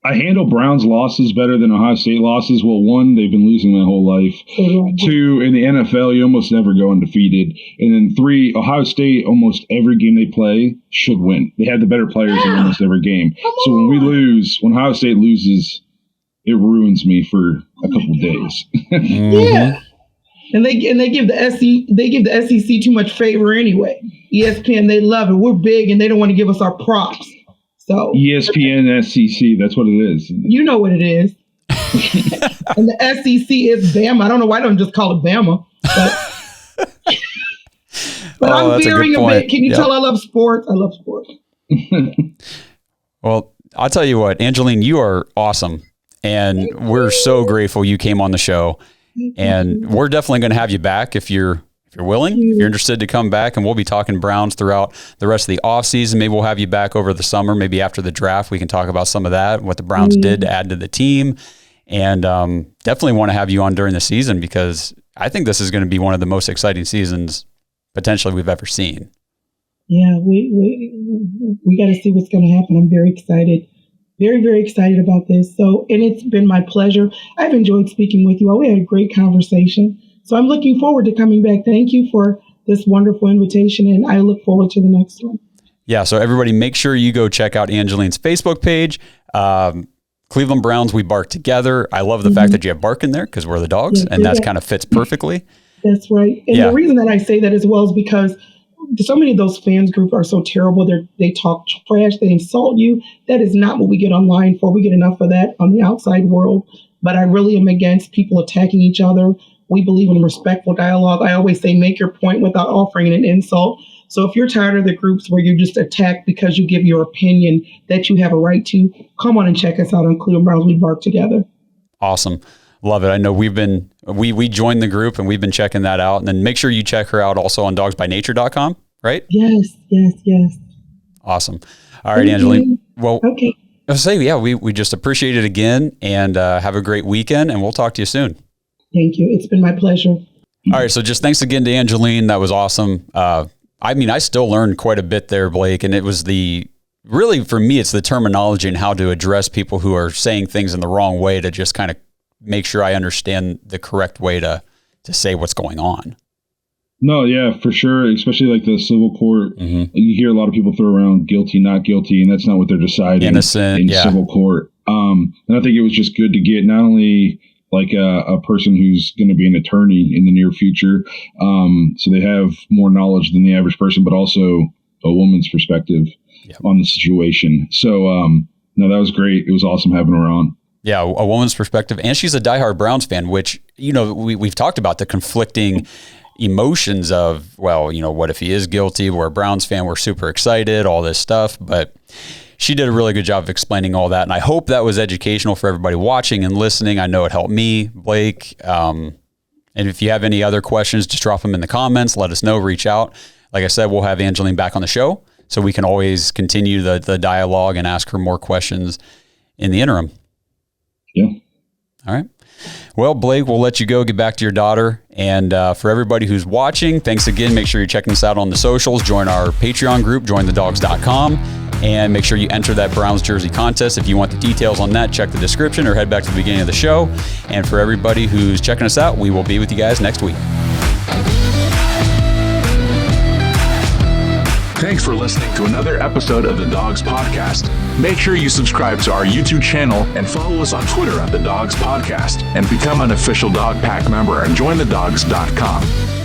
I handle Browns losses better than Ohio State losses. Well, one, they've been losing my whole life. Two, in the NFL, you almost never go undefeated. And then three, Ohio State, almost every game they play should win. They have the better players in almost every game. So when Ohio State loses, it ruins me for a couple of days. Yeah. And they give the SEC too much favor anyway. ESPN, they love it. We're big and they don't want to give us our props. So ESPN SEC, that's what it is. You know what it is. And the SEC is Bama. I don't know why they don't just call it Bama. But I'm veering a bit. Can you tell I love sports? I love sports. Well, I'll tell you what, Angeline, you are awesome. And we're so grateful you came on the show. And we're definitely going to have you back if you're willing, if you're interested to come back, and we'll be talking Browns throughout the rest of the offseason. Maybe we'll have you back over the summer, maybe after the draft. We can talk about some of that, what the Browns did to add to the team. And definitely want to have you on during the season because I think this is going to be one of the most exciting seasons potentially we've ever seen. Yeah, we got to see what's going to happen. I'm very excited. Very, very excited about this. So, and it's been my pleasure. I've enjoyed speaking with you all. We had a great conversation. So I'm looking forward to coming back. Thank you for this wonderful invitation, and I look forward to the next one. Yeah, so everybody make sure you go check out Angeline's Facebook page. Cleveland Browns, we bark together. I love the fact that you have bark in there because we're the dogs, and that kind of fits perfectly. That's right. And the reason that I say that as well is because so many of those fans groups are so terrible. They talk trash. They insult you. That is not what we get online for. We get enough of that on the outside world. But I really am against people attacking each other. We believe in respectful dialogue. I always say make your point without offering an insult. So if you're tired of the groups where you're just attacked because you give your opinion that you have a right to, come on and check us out on Cleveland Browns. We bark together. Awesome. Love it. I know we joined the group and we've been checking that out. And then make sure you check her out also on dogsbynature.com, right? Yes. Awesome. All right, Angeline. Well, okay. I'll say, we just appreciate it again and have a great weekend and we'll talk to you soon. Thank you. It's been my pleasure. All right. So just thanks again to Angeline. That was awesome. I still learned quite a bit there, Blake, and it was really for me, it's the terminology and how to address people who are saying things in the wrong way to just kind of make sure I understand the correct way to say what's going on. No, yeah, for sure. Especially like the civil court. Mm-hmm. You hear a lot of people throw around guilty, not guilty, and that's not what they're deciding. Innocent, in civil court. And I think it was just good to get not only like a person who's going to be an attorney in the near future, so they have more knowledge than the average person, but also a woman's perspective on the situation. So, no, that was great. It was awesome having her on. Yeah, a woman's perspective. And she's a diehard Browns fan, which, we've talked about the conflicting emotions of, what if he is guilty? We're a Browns fan. We're super excited, all this stuff. But she did a really good job of explaining all that. And I hope that was educational for everybody watching and listening. I know it helped me, Blake. And if you have any other questions, just drop them in the comments. Let us know. Reach out. Like I said, we'll have Angeline back on the show so we can always continue the dialogue and ask her more questions in the interim. Yeah. All right. Well, Blake, we'll let you go get back to your daughter. And for everybody who's watching, thanks again. Make sure you're checking us out on the socials. Join our Patreon group, jointhedogs.com. And make sure you enter that Browns jersey contest. If you want the details on that, check the description or head back to the beginning of the show. And for everybody who's checking us out, we will be with you guys next week. Thanks for listening to another episode of the Dogs Podcast. Make sure you subscribe to our YouTube channel and follow us on Twitter at the Dogs Podcast, and become an official Dog Pack member and join thedogs.com.